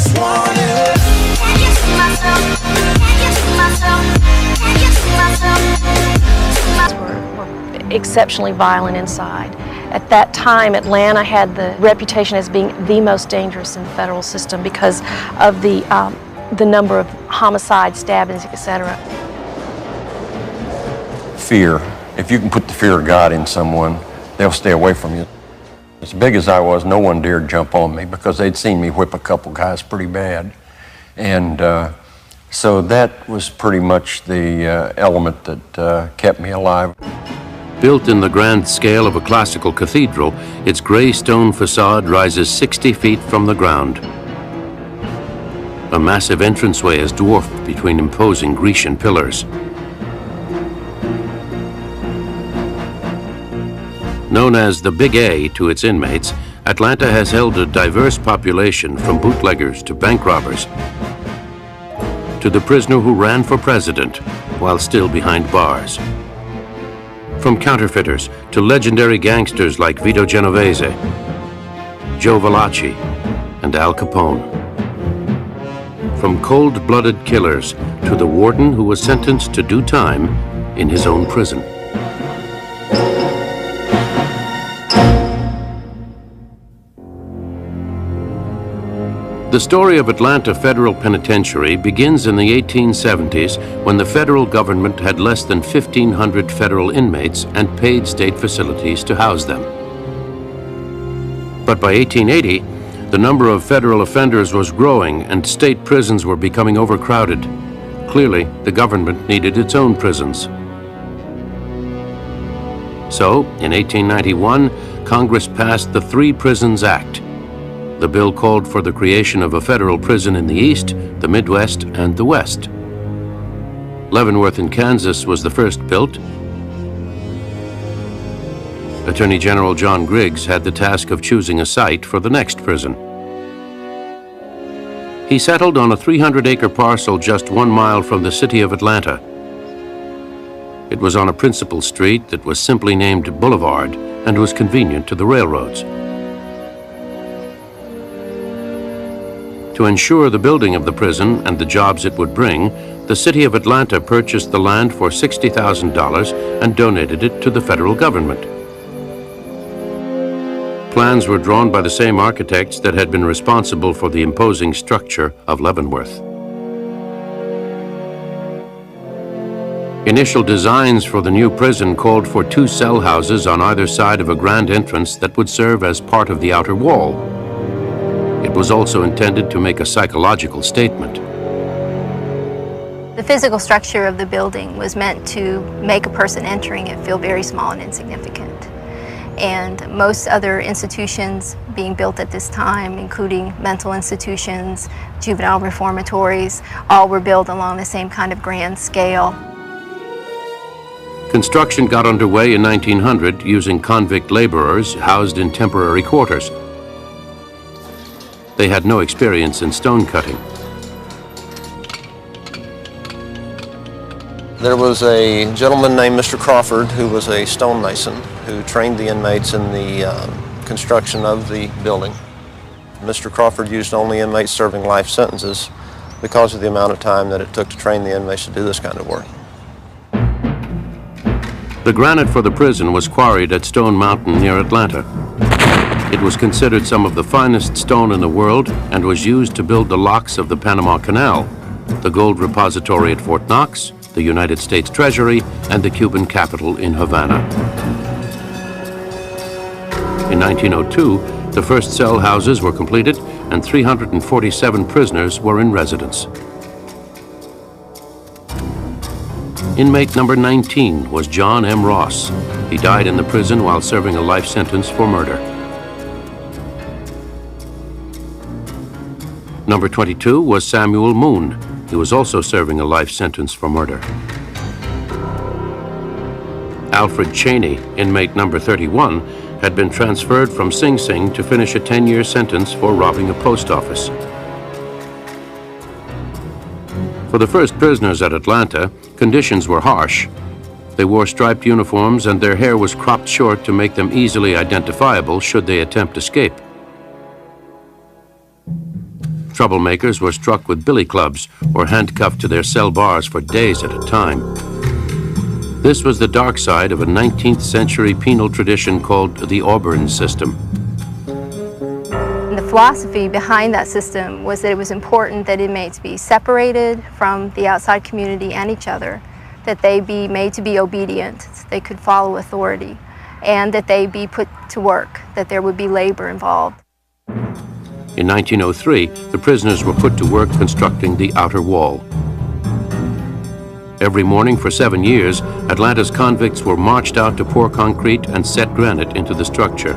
just want it. Can you see myself? Can you see myself? Can you see myself? Were exceptionally violent inside. At that time, Atlanta had the reputation as being the most dangerous in the federal system because of the number of homicides, stabbings, etc. Fear. If you can put the fear of God in someone, they'll stay away from you. As big as I was, no one dared jump on me because they'd seen me whip a couple guys pretty bad. And so that was pretty much the element that kept me alive. Built in the grand scale of a classical cathedral, its gray stone facade rises 60 feet from the ground. A massive entranceway is dwarfed between imposing Grecian pillars. Known as the Big A to its inmates, Atlanta has held a diverse population from bootleggers to bank robbers to the prisoner who ran for president while still behind bars. From counterfeiters to legendary gangsters like Vito Genovese, Joe Valachi, and Al Capone. From cold-blooded killers to the warden who was sentenced to do time in his own prison. The story of Atlanta Federal Penitentiary begins in the 1870s when the federal government had less than 1,500 federal inmates and paid state facilities to house them. But by 1880, the number of federal offenders was growing and state prisons were becoming overcrowded. Clearly, the government needed its own prisons. So, in 1891, Congress passed the Three Prisons Act. The bill called for the creation of a federal prison in the East, the Midwest, and the West. Leavenworth in Kansas was the first built. Attorney General John Griggs had the task of choosing a site for the next prison. He settled on a 300-acre parcel just 1 mile from the city of Atlanta. It was on a principal street that was simply named Boulevard and was convenient to the railroads. To ensure the building of the prison and the jobs it would bring, the city of Atlanta purchased the land for $60,000 and donated it to the federal government. Plans were drawn by the same architects that had been responsible for the imposing structure of Leavenworth. Initial designs for the new prison called for 2 cell houses on either side of a grand entrance that would serve as part of the outer wall. It was also intended to make a psychological statement. The physical structure of the building was meant to make a person entering it feel very small and insignificant. And most other institutions being built at this time, including mental institutions, juvenile reformatories, all were built along the same kind of grand scale. Construction got underway in 1900 using convict laborers housed in temporary quarters. They had no experience in stone cutting. There was a gentleman named Mr. Crawford who was a stonemason who trained the inmates in the construction of the building. Mr. Crawford used only inmates serving life sentences because of the amount of time that it took to train the inmates to do this kind of work. The granite for the prison was quarried at Stone Mountain near Atlanta. It was considered some of the finest stone in the world and was used to build the locks of the Panama Canal, the gold repository at Fort Knox, the United States Treasury, and the Cuban capital in Havana. In 1902, the first cell houses were completed and 347 prisoners were in residence. Inmate number 19 was John M. Ross. He died in the prison while serving a life sentence for murder. Number 22 was Samuel Moon. He was also serving a life sentence for murder. Alfred Cheney, inmate number 31, had been transferred from Sing Sing to finish a 10-year sentence for robbing a post office. For the first prisoners at Atlanta, conditions were harsh. They wore striped uniforms and their hair was cropped short to make them easily identifiable should they attempt escape. Troublemakers were struck with billy clubs or handcuffed to their cell bars for days at a time. This was the dark side of a 19th century penal tradition called the Auburn system. The philosophy behind that system was that it was important that inmates be separated from the outside community and each other, that they be made to be obedient, they could follow authority, and that they be put to work, that there would be labor involved. In 1903, the prisoners were put to work constructing the outer wall. Every morning for 7 years, Atlanta's convicts were marched out to pour concrete and set granite into the structure.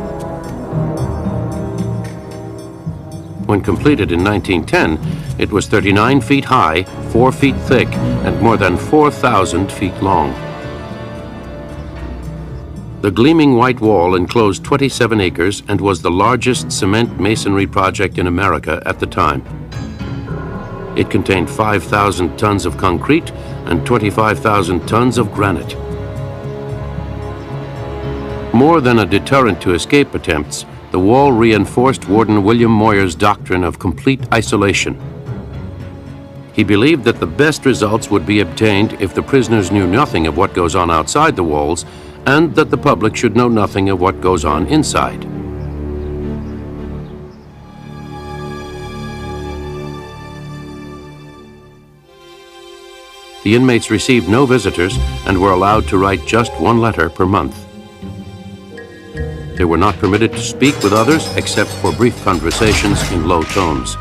When completed in 1910, it was 39 feet high, 4 feet thick, and more than 4,000 feet long. The gleaming white wall enclosed 27 acres and was the largest cement masonry project in America at the time. It contained 5,000 tons of concrete and 25,000 tons of granite. More than a deterrent to escape attempts, the wall reinforced Warden William Moyer's doctrine of complete isolation. He believed that the best results would be obtained if the prisoners knew nothing of what goes on outside the walls, and that the public should know nothing of what goes on inside. The inmates received no visitors and were allowed to write just one letter per month. They were not permitted to speak with others except for brief conversations in low tones.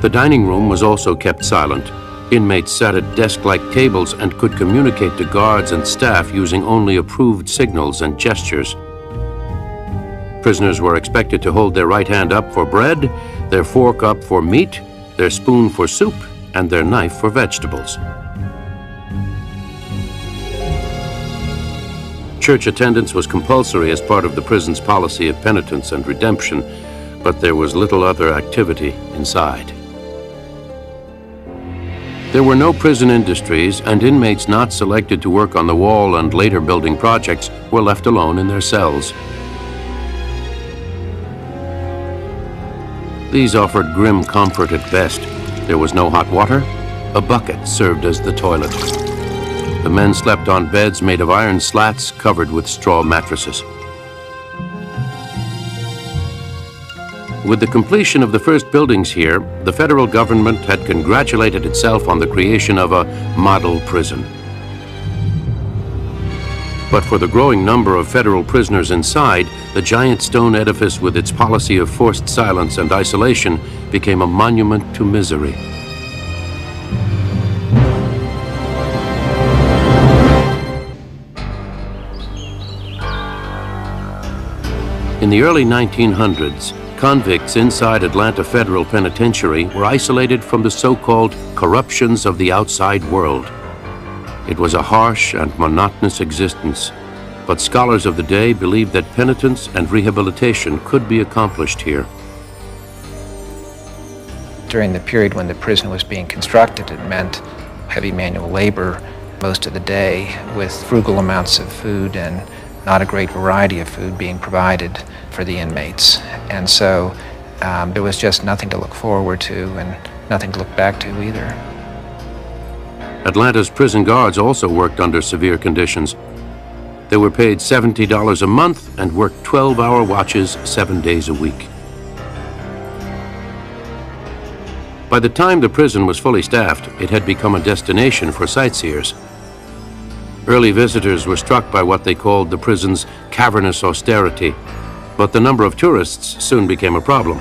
The dining room was also kept silent. Inmates sat at desk-like tables and could communicate to guards and staff using only approved signals and gestures. Prisoners were expected to hold their right hand up for bread, their fork up for meat, their spoon for soup, and their knife for vegetables. Church attendance was compulsory as part of the prison's policy of penitence and redemption, but there was little other activity inside. There were no prison industries, and inmates not selected to work on the wall and later building projects were left alone in their cells. These offered grim comfort at best. There was no hot water. A bucket served as the toilet. The men slept on beds made of iron slats covered with straw mattresses. With the completion of the first buildings here, the federal government had congratulated itself on the creation of a model prison. But for the growing number of federal prisoners inside, the giant stone edifice with its policy of forced silence and isolation became a monument to misery. In the early 1900s, convicts inside Atlanta Federal Penitentiary were isolated from the so-called corruptions of the outside world. It was a harsh and monotonous existence, but scholars of the day believed that penitence and rehabilitation could be accomplished here. During the period when the prison was being constructed, it meant heavy manual labor most of the day with frugal amounts of food and not a great variety of food being provided for the inmates. And so there was just nothing to look forward to and nothing to look back to either. Atlanta's prison guards also worked under severe conditions. They were paid $70 a month and worked 12-hour watches 7 days a week. By the time the prison was fully staffed, it had become a destination for sightseers. Early visitors were struck by what they called the prison's cavernous austerity, but the number of tourists soon became a problem.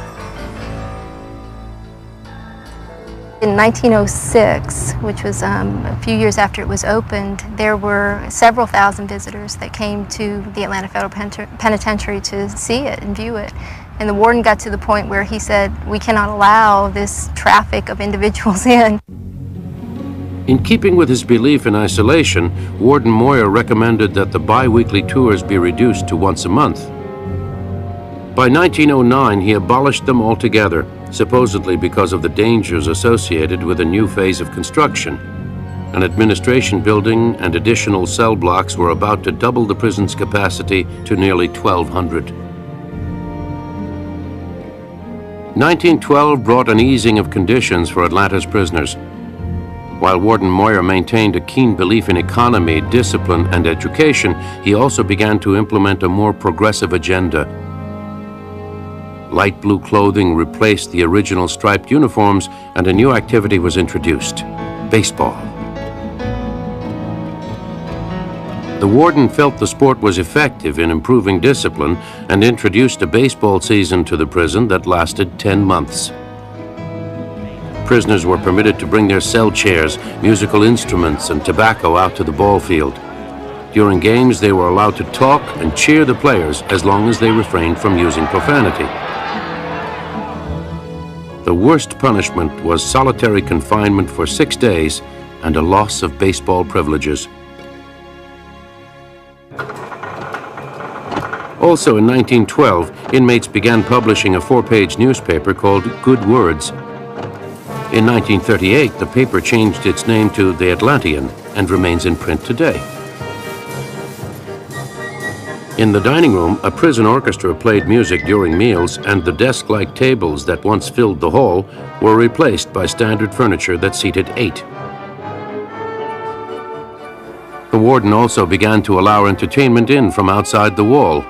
In 1906, which was a few years after it was opened, there were several thousand visitors that came to the Atlanta Federal Penitentiary to see it and view it. And the warden got to the point where he said, "We cannot allow this traffic of individuals in." In keeping with his belief in isolation, Warden Moyer recommended that the bi-weekly tours be reduced to once a month. By 1909, he abolished them altogether, supposedly because of the dangers associated with a new phase of construction. An administration building and additional cell blocks were about to double the prison's capacity to nearly 1,200. 1912 brought an easing of conditions for Atlanta's prisoners. While Warden Moyer maintained a keen belief in economy, discipline, and education, he also began to implement a more progressive agenda. Light blue clothing replaced the original striped uniforms, and a new activity was introduced: baseball. The warden felt the sport was effective in improving discipline and introduced a baseball season to the prison that lasted 10 months. Prisoners were permitted to bring their cell chairs, musical instruments, and tobacco out to the ball field. During games, they were allowed to talk and cheer the players as long as they refrained from using profanity. The worst punishment was solitary confinement for 6 days and a loss of baseball privileges. Also in 1912, inmates began publishing a 4-page newspaper called Good Words. In 1938, the paper changed its name to The Atlantean and remains in print today. In the dining room, a prison orchestra played music during meals, and the desk-like tables that once filled the hall were replaced by standard furniture that seated 8. The warden also began to allow entertainment in from outside the wall.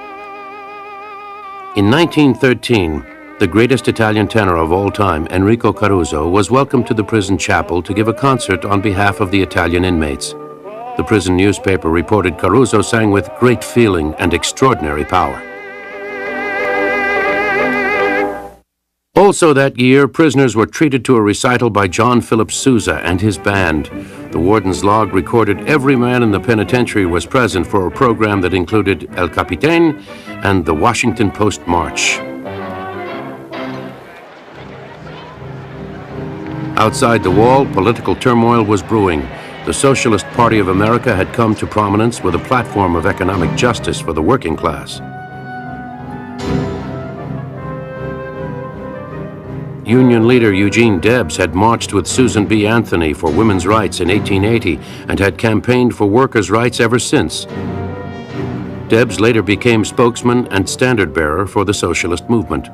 In 1913, the greatest Italian tenor of all time, Enrico Caruso, was welcomed to the prison chapel to give a concert on behalf of the Italian inmates. The prison newspaper reported Caruso sang with great feeling and extraordinary power. Also that year, prisoners were treated to a recital by John Philip Sousa and his band. The warden's log recorded every man in the penitentiary was present for a program that included El Capitan and the Washington Post March. Outside the wall, political turmoil was brewing. The Socialist Party of America had come to prominence with a platform of economic justice for the working class. Union leader Eugene Debs had marched with Susan B. Anthony for women's rights in 1880 and had campaigned for workers' rights ever since. Debs later became spokesman and standard-bearer for the socialist movement.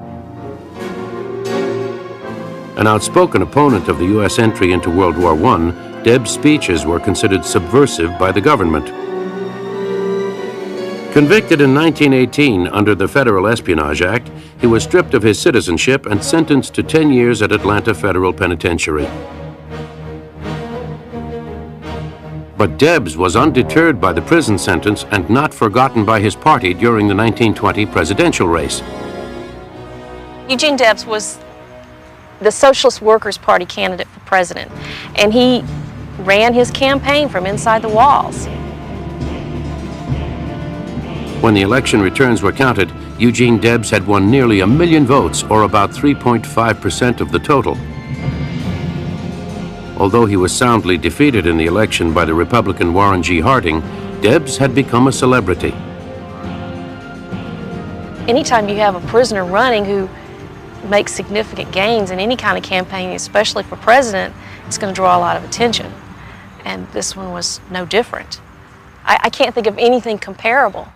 An outspoken opponent of the U.S. entry into World War I, Debs' speeches were considered subversive by the government. Convicted in 1918 under the Federal Espionage Act, he was stripped of his citizenship and sentenced to 10 years at Atlanta Federal Penitentiary. But Debs was undeterred by the prison sentence and not forgotten by his party during the 1920 presidential race. Eugene Debs was the Socialist Workers' Party candidate for president, and he ran his campaign from inside the walls. When the election returns were counted, Eugene Debs had won nearly 1 million votes, or about 3.5% of the total. Although he was soundly defeated in the election by the Republican Warren G. Harding, Debs had become a celebrity. Anytime you have a prisoner running who makes significant gains in any kind of campaign, especially for president, it's going to draw a lot of attention. And this one was no different. I can't think of anything comparable.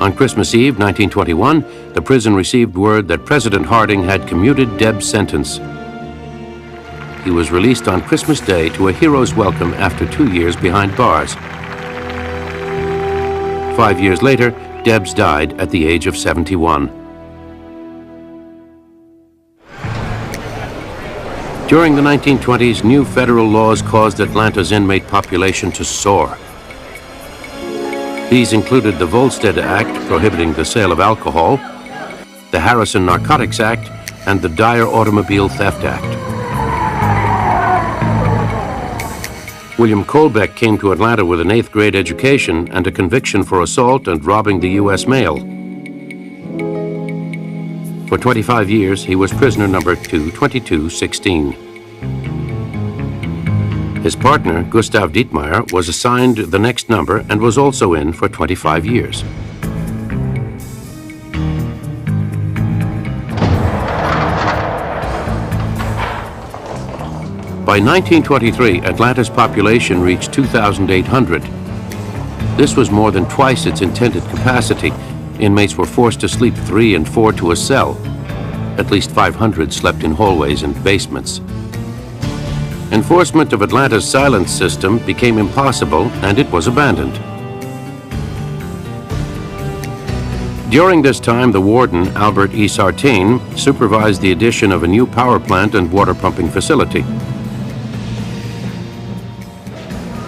On Christmas Eve, 1921, the prison received word that President Harding had commuted Debs' sentence. He was released on Christmas Day to a hero's welcome after 2 years behind bars. 5 years later, Debs died at the age of 71. During the 1920s, new federal laws caused Atlanta's inmate population to soar. These included the Volstead Act, prohibiting the sale of alcohol, the Harrison Narcotics Act, and the Dyer Automobile Theft Act. William Colbeck came to Atlanta with an 8th grade education and a conviction for assault and robbing the U.S. mail. For 25 years, he was prisoner number 22216. His partner, Gustav Dietmeier, was assigned the next number and was also in for 25 years. By 1923, Atlanta's population reached 2,800. This was more than twice its intended capacity, inmates were forced to sleep 3 and 4 to a cell. At least 500 slept in hallways and basements. Enforcement of Atlanta's silence system became impossible, and it was abandoned. During this time, the warden, Albert E. Sartain, supervised the addition of a new power plant and water pumping facility.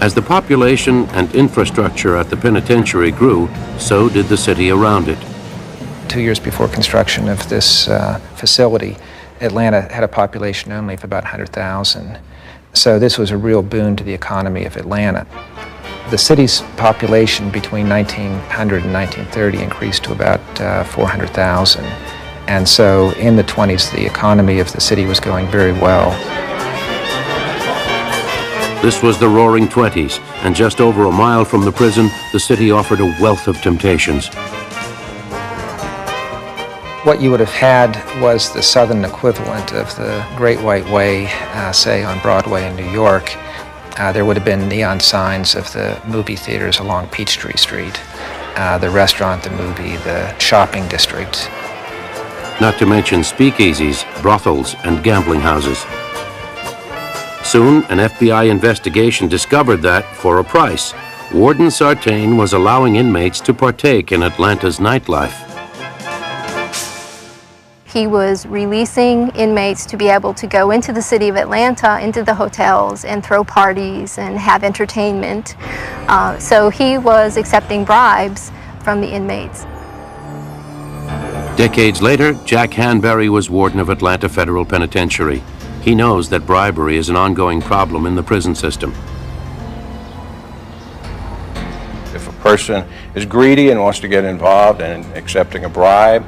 As the population and infrastructure at the penitentiary grew, so did the city around it. 2 years before construction of this facility, Atlanta had a population only of about 100,000. So this was a real boon to the economy of Atlanta. The city's population between 1900 and 1930 increased to about 400,000. And so in the 20s, the economy of the city was going very well. This was the Roaring Twenties, and just over a mile from the prison, the city offered a wealth of temptations. What you would have had was the southern equivalent of the Great White Way, say on Broadway in New York. There would have been neon signs of the movie theaters along Peachtree Street, the restaurant, the movie, the shopping district. Not to mention speakeasies, brothels, and gambling houses. Soon, an FBI investigation discovered that, for a price, Warden Sartain was allowing inmates to partake in Atlanta's nightlife. He was releasing inmates to be able to go into the city of Atlanta, into the hotels, and throw parties and have entertainment. So he was accepting bribes from the inmates. Decades later, Jack Hanbury was warden of Atlanta Federal Penitentiary. He knows that bribery is an ongoing problem in the prison system. If a person is greedy and wants to get involved in accepting a bribe,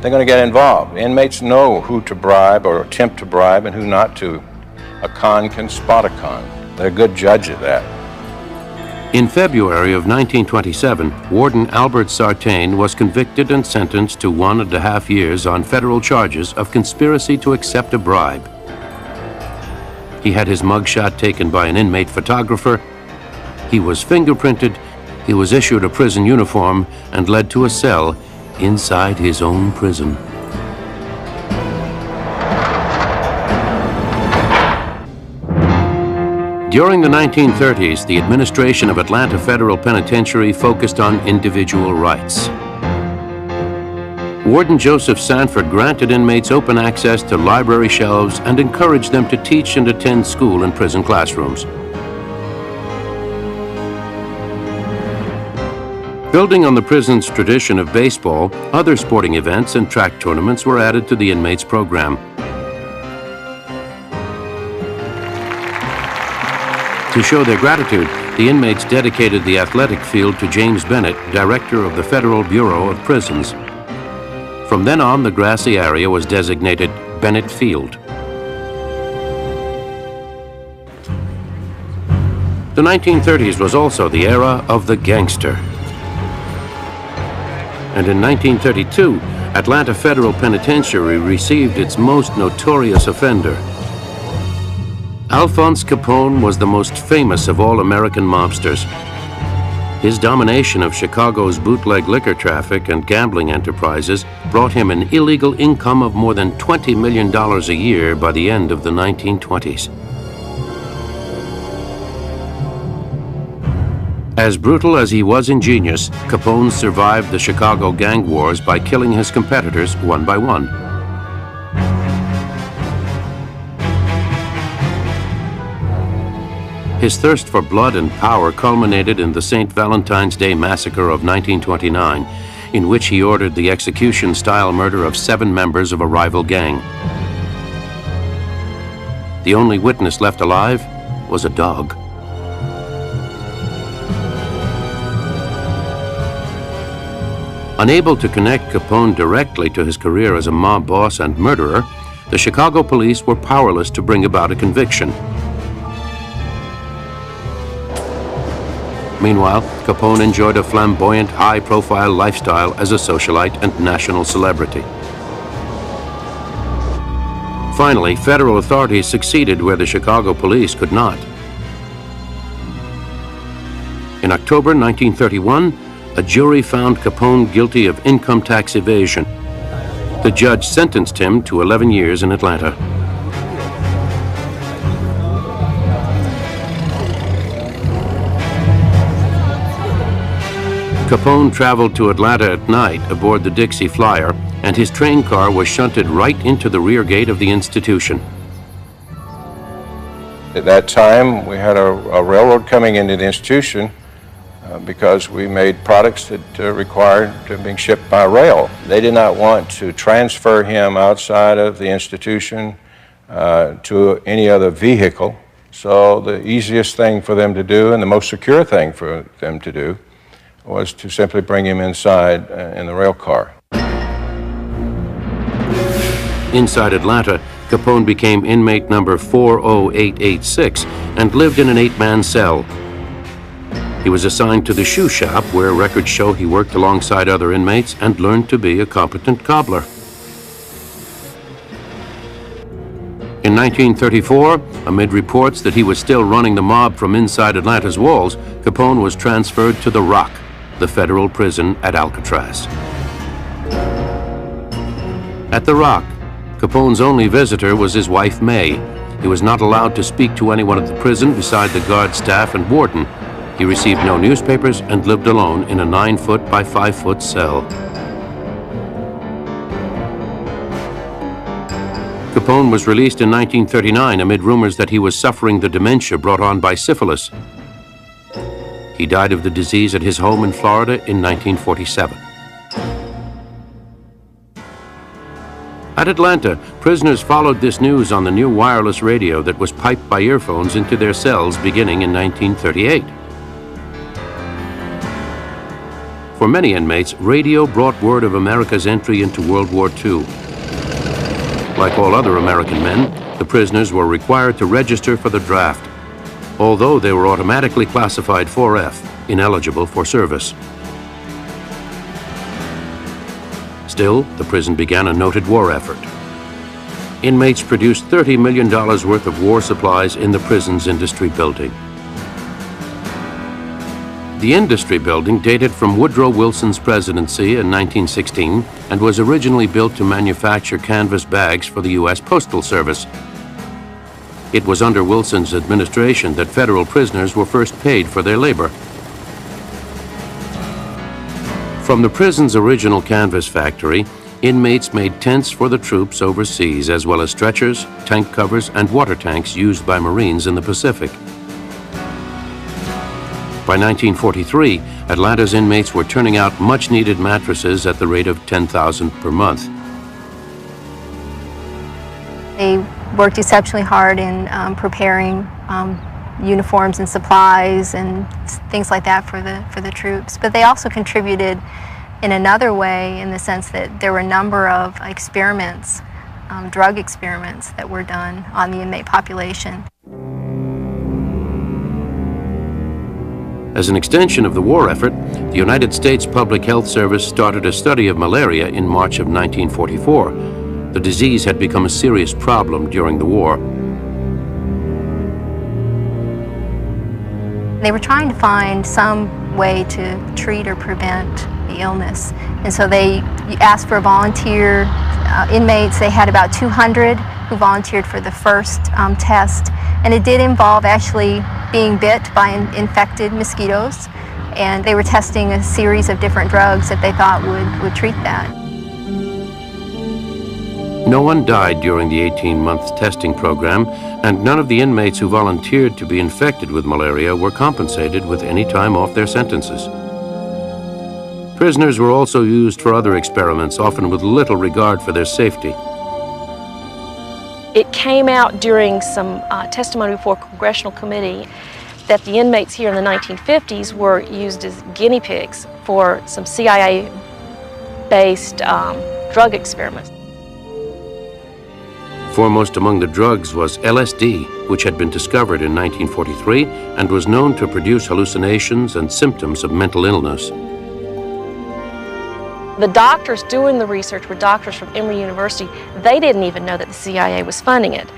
they're going to get involved. Inmates know who to bribe or attempt to bribe and who not to. A con can spot a con. They're a good judge of that. In February of 1927, Warden Albert Sartain was convicted and sentenced to 1.5 years on federal charges of conspiracy to accept a bribe. He had his mugshot taken by an inmate photographer. He was fingerprinted. He was issued a prison uniform and led to a cell inside his own prison. During the 1930s, the administration of Atlanta Federal Penitentiary focused on individual rights. Warden Joseph Sanford granted inmates open access to library shelves and encouraged them to teach and attend school in prison classrooms. Building on the prison's tradition of baseball, other sporting events and track tournaments were added to the inmates' program. To show their gratitude, the inmates dedicated the athletic field to James Bennett, director of the Federal Bureau of Prisons. From then on, the grassy area was designated Bennett Field. The 1930s was also the era of the gangster. And in 1932, Atlanta Federal Penitentiary received its most notorious offender. Alphonse Capone was the most famous of all American mobsters. His domination of Chicago's bootleg liquor traffic and gambling enterprises brought him an illegal income of more than $20 million a year by the end of the 1920s. As brutal as he was ingenious, Capone survived the Chicago gang wars by killing his competitors one by one. His thirst for blood and power culminated in the St. Valentine's Day Massacre of 1929, in which he ordered the execution-style murder of 7 members of a rival gang. The only witness left alive was a dog. Unable to connect Capone directly to his career as a mob boss and murderer, the Chicago police were powerless to bring about a conviction. Meanwhile, Capone enjoyed a flamboyant, high-profile lifestyle as a socialite and national celebrity. Finally, federal authorities succeeded where the Chicago police could not. In October 1931, a jury found Capone guilty of income tax evasion. The judge sentenced him to 11 years in Atlanta. Capone traveled to Atlanta at night aboard the Dixie Flyer, and his train car was shunted right into the rear gate of the institution. At that time, we had a railroad coming into the institution because we made products that required being shipped by rail. They did not want to transfer him outside of the institution to any other vehicle. So the easiest thing for them to do and the most secure thing for them to do was to simply bring him inside in the rail car. Inside Atlanta, Capone became inmate number 40886 and lived in an 8-man cell. He was assigned to the shoe shop, where records show he worked alongside other inmates and learned to be a competent cobbler. In 1934, amid reports that he was still running the mob from inside Atlanta's walls, Capone was transferred to the Rock, the federal prison at Alcatraz. At the Rock, Capone's only visitor was his wife, May. He was not allowed to speak to anyone at the prison beside the guard staff and warden. He received no newspapers and lived alone in a 9-foot by 5-foot cell. Capone was released in 1939 amid rumors that he was suffering the dementia brought on by syphilis. He died of the disease at his home in Florida in 1947. At Atlanta, prisoners followed this news on the new wireless radio that was piped by earphones into their cells beginning in 1938. For many inmates, radio brought word of America's entry into World War II. Like all other American men, the prisoners were required to register for the draft, although they were automatically classified 4F, ineligible for service. Still, the prison began a noted war effort. Inmates produced $30 million worth of war supplies in the prison's industry building. The industry building dated from Woodrow Wilson's presidency in 1916 and was originally built to manufacture canvas bags for the U.S. Postal Service. It was under Wilson's administration that federal prisoners were first paid for their labor. From the prison's original canvas factory, inmates made tents for the troops overseas, as well as stretchers, tank covers, and water tanks used by Marines in the Pacific. By 1943, Atlanta's inmates were turning out much-needed mattresses at the rate of 10,000 per month. They worked exceptionally hard in preparing uniforms and supplies and things like that for the troops. But they also contributed in another way, in the sense that there were a number of experiments, drug experiments that were done on the inmate population. As an extension of the war effort, the United States Public Health Service started a study of malaria in March of 1944. The disease had become a serious problem during the war. They were trying to find some way to treat or prevent the illness. And so they asked for volunteer inmates. They had about 200 who volunteered for the first test. And it did involve actually being bit by infected mosquitoes. And they were testing a series of different drugs that they thought would treat that. No one died during the 18-month testing program, and none of the inmates who volunteered to be infected with malaria were compensated with any time off their sentences. Prisoners were also used for other experiments, often with little regard for their safety. It came out during some testimony before a congressional committee that the inmates here in the 1950s were used as guinea pigs for some CIA-based drug experiments. Foremost among the drugs was LSD, which had been discovered in 1943 and was known to produce hallucinations and symptoms of mental illness. The doctors doing the research were doctors from Emory University. They didn't even know that the CIA was funding it.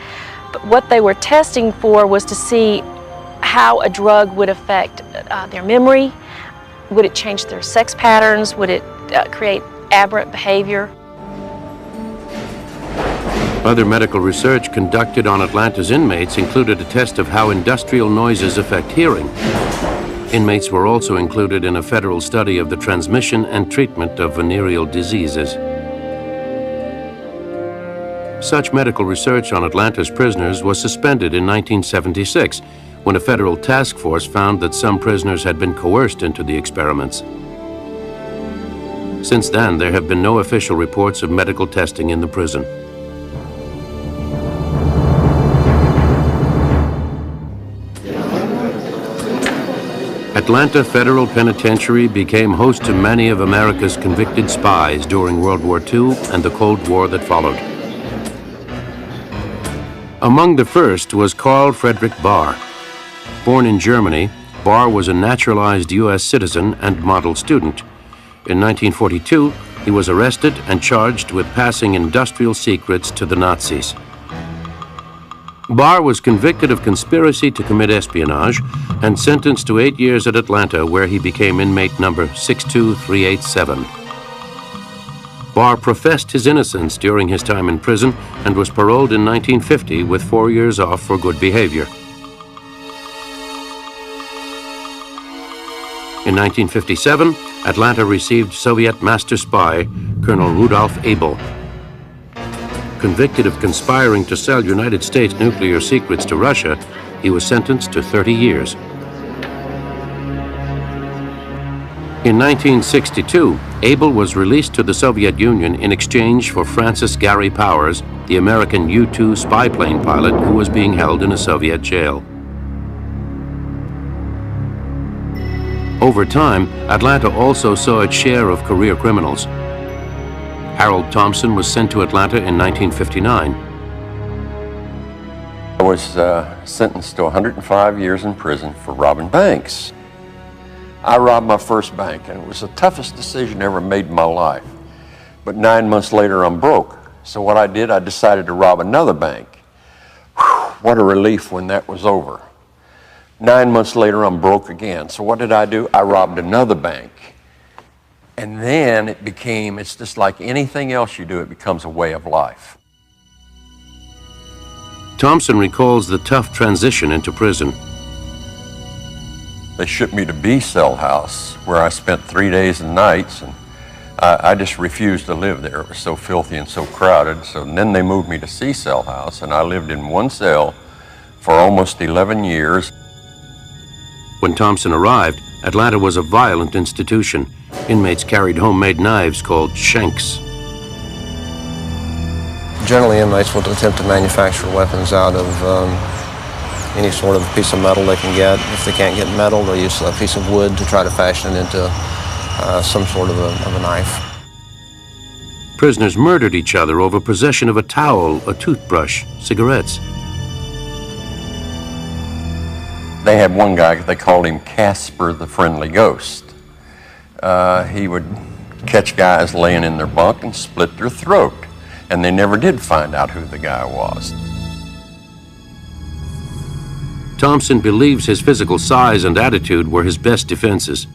But what they were testing for was to see how a drug would affect their memory, Would it change their sex patterns? Would it create aberrant behavior? Other medical research conducted on Atlanta's inmates included a test of how industrial noises affect hearing. Inmates were also included in a federal study of the transmission and treatment of venereal diseases. Such medical research on Atlanta's prisoners was suspended in 1976 when a federal task force found that some prisoners had been coerced into the experiments. Since then, there have been no official reports of medical testing in the prison. Atlanta Federal Penitentiary became host to many of America's convicted spies during World War II and the Cold War that followed. Among the first was Carl Friedrich Bahr. Born in Germany, Bahr was a naturalized U.S. citizen and model student. In 1942, he was arrested and charged with passing industrial secrets to the Nazis. Bahr was convicted of conspiracy to commit espionage and sentenced to 8 years at Atlanta, where he became inmate number 62387. Bahr professed his innocence during his time in prison and was paroled in 1950 with 4 years off for good behavior. In 1957, Atlanta received Soviet master spy Colonel Rudolf Abel. Convicted of conspiring to sell United States nuclear secrets to Russia, he was sentenced to 30 years. In 1962, Abel was released to the Soviet Union in exchange for Francis Gary Powers, the American U-2 spy plane pilot who was being held in a Soviet jail. Over time, Atlanta also saw its share of career criminals. Harold Thompson was sent to Atlanta in 1959. I was sentenced to 105 years in prison for robbing banks. I robbed my first bank, and it was the toughest decision ever made in my life. But 9 months later, I'm broke. So what I did, I decided to rob another bank. Whew, what a relief when that was over. 9 months later, I'm broke again. So what did I do? I robbed another bank. And then it's just like anything else you do, it becomes a way of life. Thompson recalls the tough transition into prison. They shipped me to B Cell House, where I spent 3 days and nights, and I just refused to live there. It was so filthy and so crowded. So then they moved me to C Cell House, and I lived in one cell for almost 11 years. When Thompson arrived, Atlanta was a violent institution. Inmates carried homemade knives called shanks. Generally, inmates will attempt to manufacture weapons out of any sort of piece of metal they can get. If they can't get metal, they'll use a piece of wood to try to fashion it into some sort of a knife. Prisoners murdered each other over possession of a towel, a toothbrush, cigarettes. They had one guy, they called him Casper the Friendly Ghost. He would catch guys laying in their bunk and split their throat. And they never did find out who the guy was. Thompson believes his physical size and attitude were his best defenses.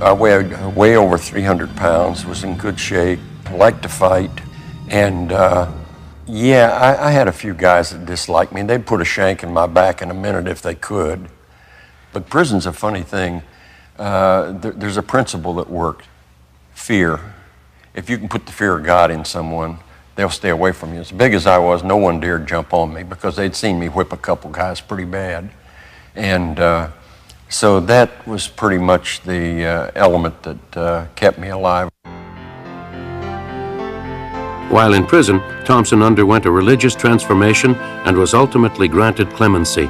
I weighed way over 300 pounds, was in good shape, liked to fight. And yeah, I had a few guys that disliked me. They'd put a shank in my back in a minute if they could. But prison's a funny thing. There's a principle that worked. Fear. If you can put the fear of God in someone, they'll stay away from you. As big as I was, no one dared jump on me because they'd seen me whip a couple guys pretty bad. And so that was pretty much the element that kept me alive. While in prison, Thompson underwent a religious transformation and was ultimately granted clemency.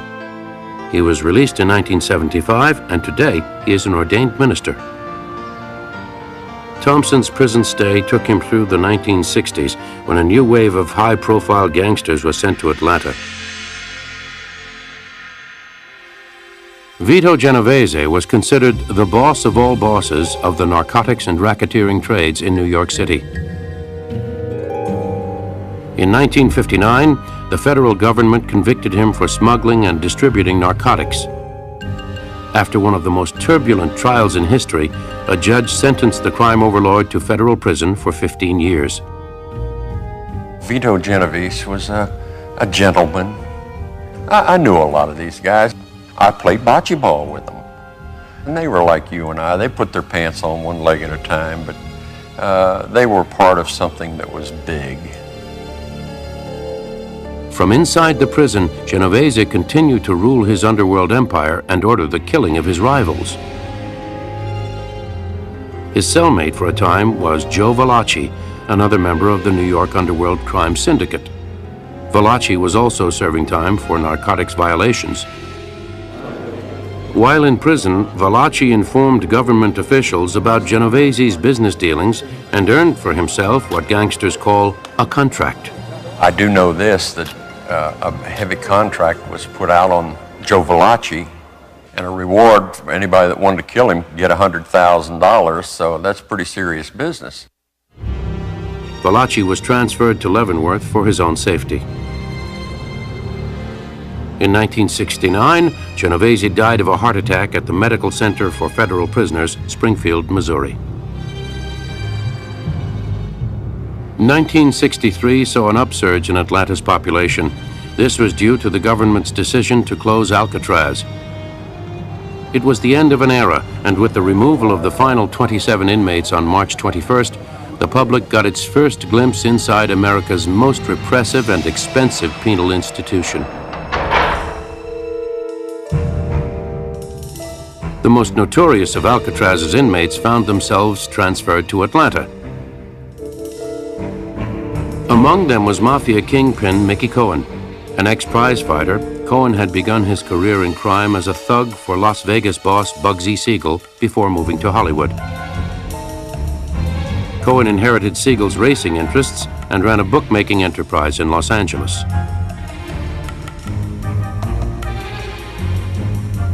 He was released in 1975, and today he is an ordained minister. Thompson's prison stay took him through the 1960s, when a new wave of high-profile gangsters was sent to Atlanta. Vito Genovese was considered the boss of all bosses of the narcotics and racketeering trades in New York City. In 1959, the federal government convicted him for smuggling and distributing narcotics. After one of the most turbulent trials in history, a judge sentenced the crime overlord to federal prison for 15 years. Vito Genovese was a gentleman. I knew a lot of these guys. I played bocce ball with them. And they were like you and I. They put their pants on one leg at a time, but they were part of something that was big. From inside the prison, Genovese continued to rule his underworld empire and order the killing of his rivals. His cellmate for a time was Joe Valachi, another member of the New York underworld crime syndicate. Valachi was also serving time for narcotics violations. While in prison, Valachi informed government officials about Genovese's business dealings and earned for himself what gangsters call a contract. I do know this, that a heavy contract was put out on Joe Valachi, and a reward for anybody that wanted to kill him get $100,000, so that's pretty serious business. Valachi was transferred to Leavenworth for his own safety. In 1969, Genovese died of a heart attack at the Medical Center for Federal Prisoners, Springfield, Missouri. 1963 saw an upsurge in Atlanta's population. This was due to the government's decision to close Alcatraz. It was the end of an era, and with the removal of the final 27 inmates on March 21st, the public got its first glimpse inside America's most repressive and expensive penal institution. The most notorious of Alcatraz's inmates found themselves transferred to Atlanta. Among them was Mafia kingpin Mickey Cohen. An ex-prize fighter, Cohen had begun his career in crime as a thug for Las Vegas boss Bugsy Siegel before moving to Hollywood. Cohen inherited Siegel's racing interests and ran a bookmaking enterprise in Los Angeles.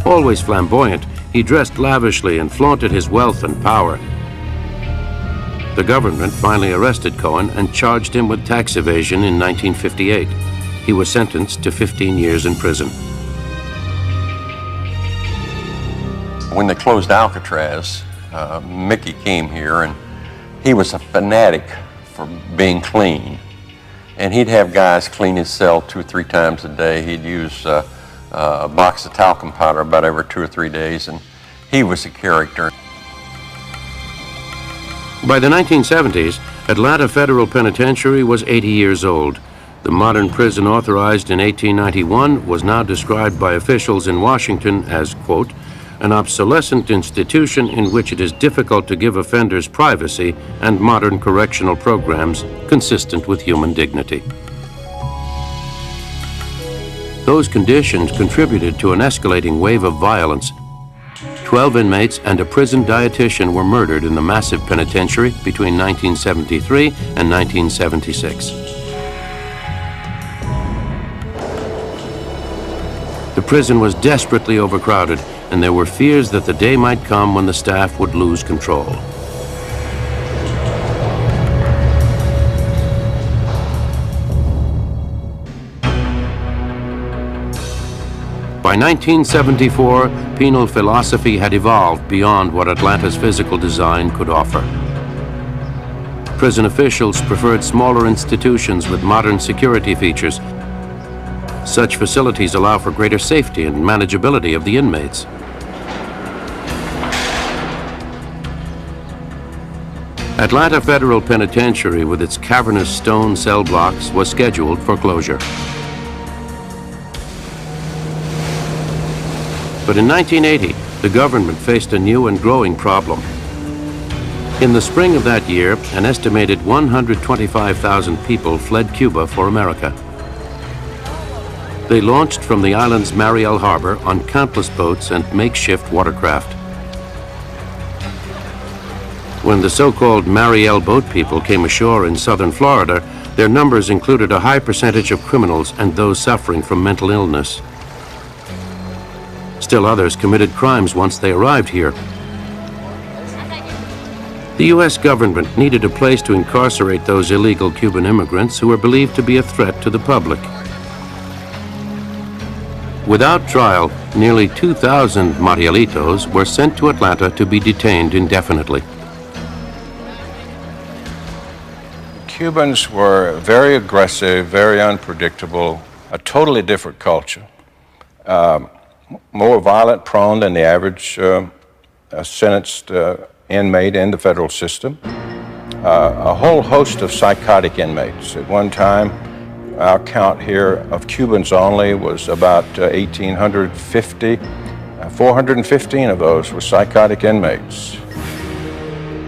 Always flamboyant, he dressed lavishly and flaunted his wealth and power. The government finally arrested Cohen and charged him with tax evasion in 1958. He was sentenced to 15 years in prison. When they closed Alcatraz, Mickey came here, and he was a fanatic for being clean. And he'd have guys clean his cell 2 or 3 times a day. He'd use a box of talcum powder about every 2 or 3 days, and he was a character. By the 1970s, Atlanta Federal Penitentiary was 80 years old. The modern prison authorized in 1891 was now described by officials in Washington as, quote, an obsolescent institution in which it is difficult to give offenders privacy and modern correctional programs consistent with human dignity. Those conditions contributed to an escalating wave of violence. 12 inmates and a prison dietitian were murdered in the massive penitentiary between 1973 and 1976. The prison was desperately overcrowded, and there were fears that the day might come when the staff would lose control. By 1974, penal philosophy had evolved beyond what Atlanta's physical design could offer. Prison officials preferred smaller institutions with modern security features. Such facilities allow for greater safety and manageability of the inmates. Atlanta Federal Penitentiary, with its cavernous stone cell blocks, was scheduled for closure. But in 1980, the government faced a new and growing problem. In the spring of that year, an estimated 125,000 people fled Cuba for America. They launched from the island's Mariel Harbor on countless boats and makeshift watercraft. When the so-called Mariel boat people came ashore in southern Florida, their numbers included a high percentage of criminals and those suffering from mental illness. Still others committed crimes once they arrived here. The U.S. government needed a place to incarcerate those illegal Cuban immigrants who were believed to be a threat to the public. Without trial, nearly 2,000 Marielitos were sent to Atlanta to be detained indefinitely. Cubans were very aggressive, very unpredictable, a totally different culture. More violent prone than the average sentenced inmate in the federal system. A whole host of psychotic inmates. At one time, our count here of Cubans only was about 1,850. 415 of those were psychotic inmates.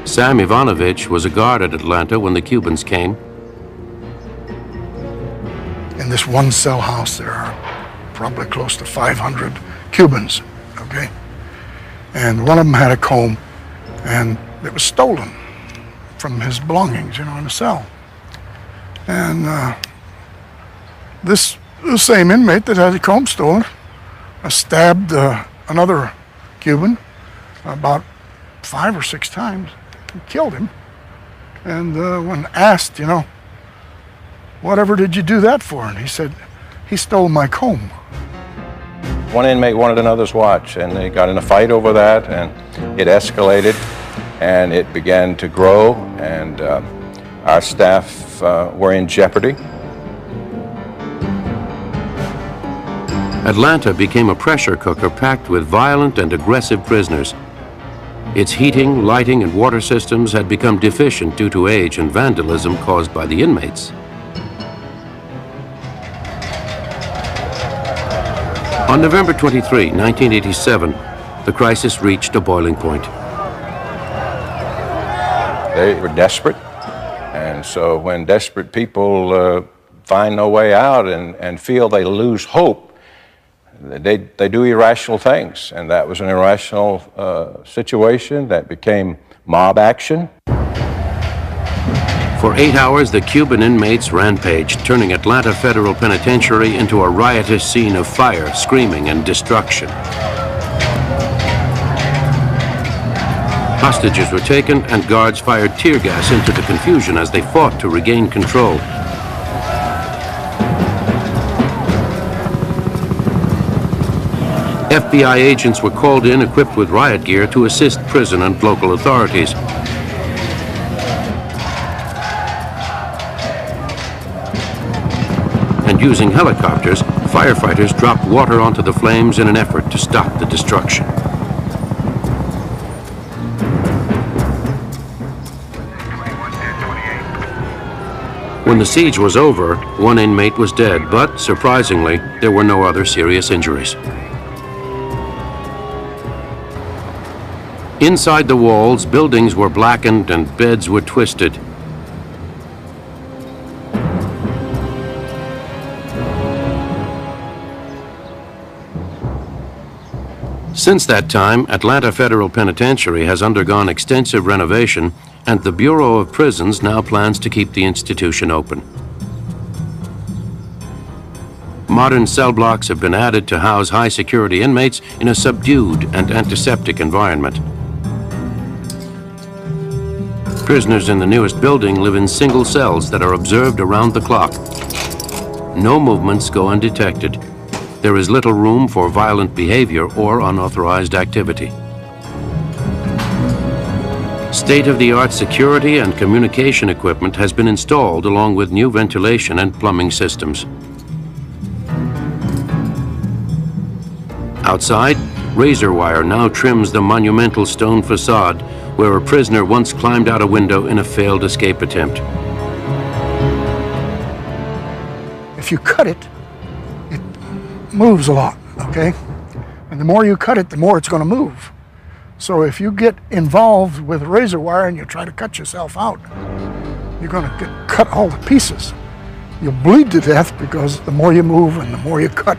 Sam Ivanovich was a guard at Atlanta when the Cubans came. In this one cell house, there are probably close to 500 Cubans, okay? And one of them had a comb, and it was stolen from his belongings, you know, in the cell. And the same inmate that had the comb stolen stabbed another Cuban about 5 or 6 times and killed him. And when asked, you know, whatever did you do that for? And he said, he stole my comb. One inmate wanted another's watch, and they got in a fight over that, and it escalated, and it began to grow, and our staff were in jeopardy. Atlanta became a pressure cooker packed with violent and aggressive prisoners. Its heating, lighting, and water systems had become deficient due to age and vandalism caused by the inmates. On November 23, 1987, the crisis reached a boiling point. They were desperate, and so when desperate people find no way out and feel they lose hope, they do irrational things, and that was an irrational situation that became mob action. For 8 hours, the Cuban inmates rampaged, turning Atlanta Federal Penitentiary into a riotous scene of fire, screaming, and destruction. Hostages were taken, and guards fired tear gas into the confusion as they fought to regain control. FBI agents were called in equipped with riot gear to assist prison and local authorities. And using helicopters, firefighters dropped water onto the flames in an effort to stop the destruction. When the siege was over, one inmate was dead, but surprisingly, there were no other serious injuries. Inside the walls, buildings were blackened and beds were twisted. Since that time, Atlanta Federal Penitentiary has undergone extensive renovation, and the Bureau of Prisons now plans to keep the institution open. Modern cell blocks have been added to house high-security inmates in a subdued and antiseptic environment. Prisoners in the newest building live in single cells that are observed around the clock. No movements go undetected. There is little room for violent behavior or unauthorized activity. State-of-the-art security and communication equipment has been installed along with new ventilation and plumbing systems. Outside, razor wire now trims the monumental stone facade where a prisoner once climbed out a window in a failed escape attempt. If you cut it, it moves a lot, okay? And the more you cut it, the more it's going to move. So if you get involved with razor wire and you try to cut yourself out, you're going to cut all the pieces. You'll bleed to death because the more you move and the more you cut,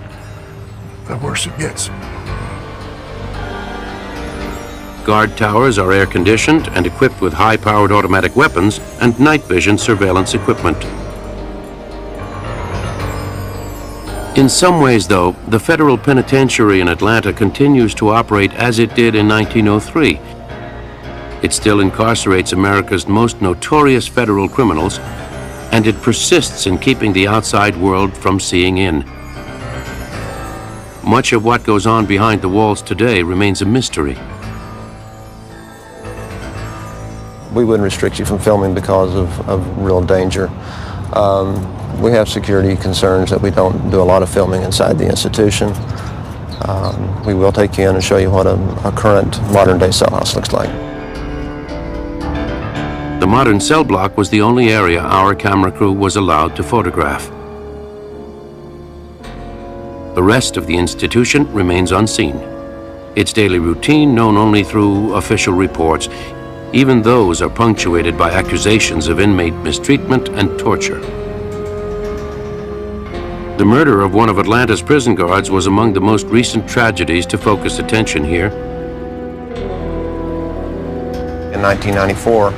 the worse it gets. Guard towers are air-conditioned and equipped with high-powered automatic weapons and night vision surveillance equipment. In some ways, though, the federal penitentiary in Atlanta continues to operate as it did in 1903. It still incarcerates America's most notorious federal criminals, and it persists in keeping the outside world from seeing in. much of what goes on behind the walls today remains a mystery. We wouldn't restrict you from filming because of real danger. We have security concerns that we don't do a lot of filming inside the institution. We will take you in and show you what a current modern-day cell house looks like. The modern cell block was the only area our camera crew was allowed to photograph. The rest of the institution remains unseen. Its daily routine known only through official reports. Even those are punctuated by accusations of inmate mistreatment and torture. The murder of one of Atlanta's prison guards was among the most recent tragedies to focus attention here. In 1994,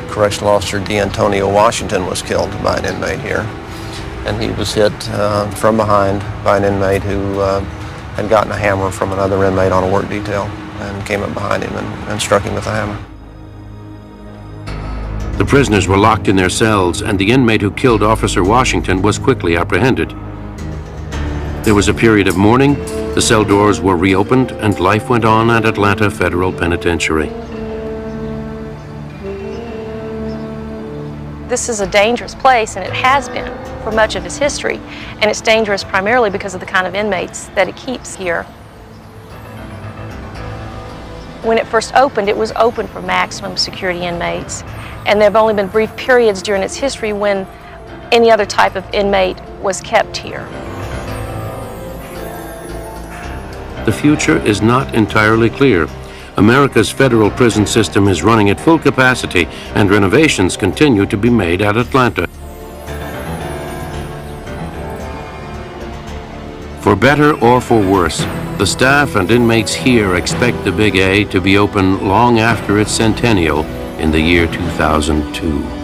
Correctional Officer D'Antonio Washington was killed by an inmate here. And he was hit from behind by an inmate who had gotten a hammer from another inmate on a work detail and came up behind him and struck him with a hammer. The prisoners were locked in their cells, and the inmate who killed Officer Washington was quickly apprehended. There was a period of mourning, the cell doors were reopened, and life went on at Atlanta Federal Penitentiary. This is a dangerous place, and it has been for much of its history, and it's dangerous primarily because of the kind of inmates that it keeps here. When it first opened, it was open for maximum security inmates, and there have only been brief periods during its history when any other type of inmate was kept here. The future is not entirely clear. America's federal prison system is running at full capacity, and renovations continue to be made at Atlanta. For better or for worse, the staff and inmates here expect the Big A to be open long after its centennial in the year 2002.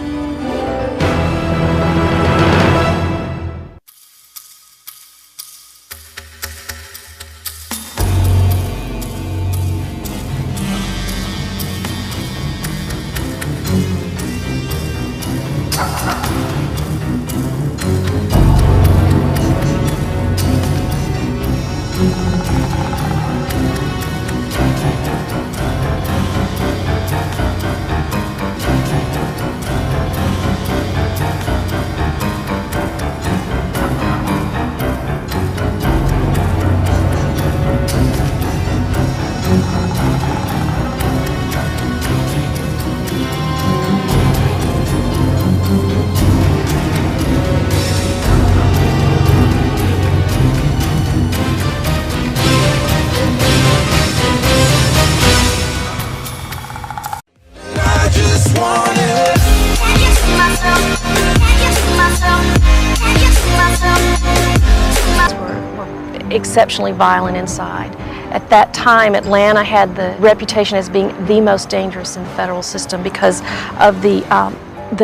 Exceptionally violent inside. At that time, Atlanta had the reputation as being the most dangerous in the federal system because of the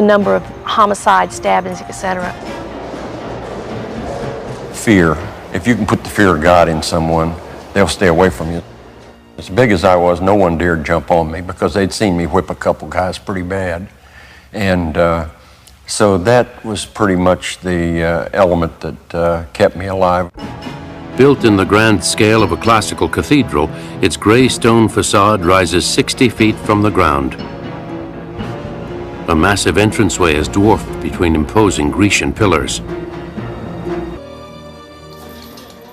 number of homicides, stabbings, etc. Fear. If you can put the fear of God in someone, they'll stay away from you. As big as I was, no one dared jump on me because they'd seen me whip a couple guys pretty bad. And so that was pretty much the element that kept me alive. Built in the grand scale of a classical cathedral, its gray stone facade rises 60 feet from the ground. A massive entranceway is dwarfed between imposing Grecian pillars.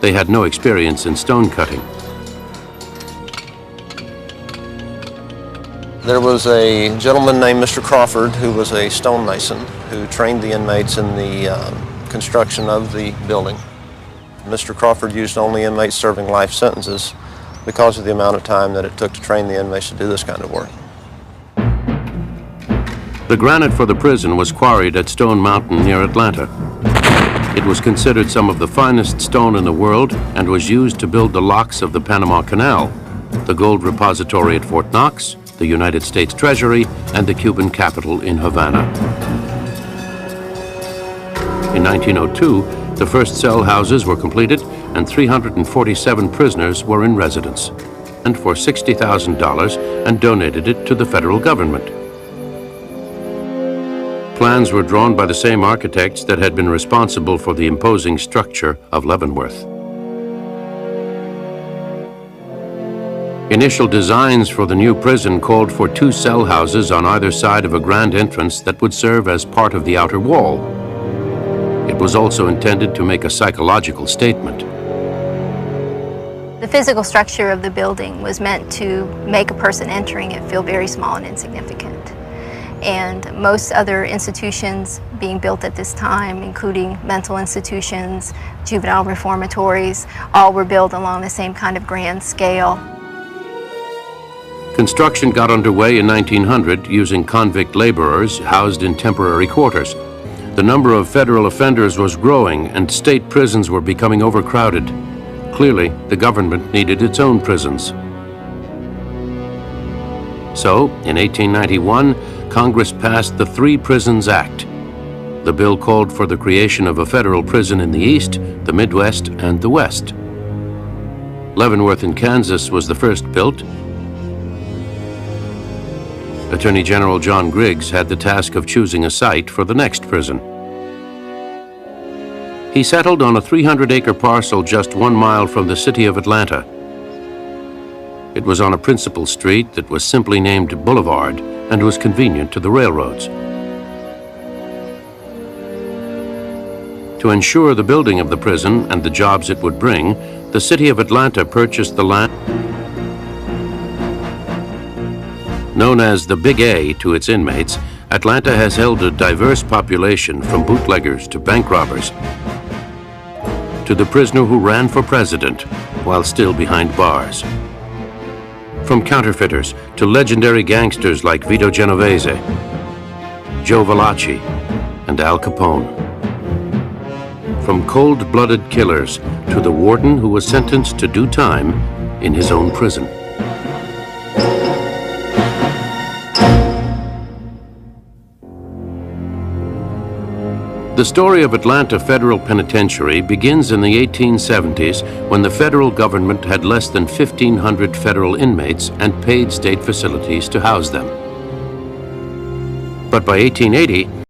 They had no experience in stone cutting. There was a gentleman named Mr. Crawford who was a stonemason who trained the inmates in the construction of the building. Mr. Crawford used only inmates serving life sentences because of the amount of time that it took to train the inmates to do this kind of work. The granite for the prison was quarried at Stone Mountain near Atlanta. It was considered some of the finest stone in the world and was used to build the locks of the Panama Canal, the gold repository at Fort Knox, the United States Treasury, and the Cuban capital in Havana. In 1902, the first cell houses were completed and 347 prisoners were in residence, and for $60,000 and donated it to the federal government. Plans were drawn by the same architects that had been responsible for the imposing structure of Leavenworth. Initial designs for the new prison called for 2 cell houses on either side of a grand entrance that would serve as part of the outer wall. It was also intended to make a psychological statement. The physical structure of the building was meant to make a person entering it feel very small and insignificant. And most other institutions being built at this time, including mental institutions, juvenile reformatories, all were built along the same kind of grand scale. Construction got underway in 1900 using convict laborers housed in temporary quarters. The number of federal offenders was growing and state prisons were becoming overcrowded. Clearly, the government needed its own prisons. So, in 1891, Congress passed the 3 Prisons Act. The bill called for the creation of a federal prison in the East, the Midwest, and the West. Leavenworth in Kansas was the first built. Attorney General John Griggs had the task of choosing a site for the next prison. He settled on a 300-acre parcel just 1 mile from the city of Atlanta. It was on a principal street that was simply named Boulevard and was convenient to the railroads. To ensure the building of the prison and the jobs it would bring, the city of Atlanta purchased the land. Known as the Big A to its inmates, Atlanta has held a diverse population from bootleggers to bank robbers to the prisoner who ran for president while still behind bars. From counterfeiters to legendary gangsters like Vito Genovese, Joe Valachi, and Al Capone. From cold-blooded killers to the warden who was sentenced to do time in his own prison. The story of Atlanta Federal Penitentiary begins in the 1870s when the federal government had less than 1,500 federal inmates and paid state facilities to house them. But by 1880,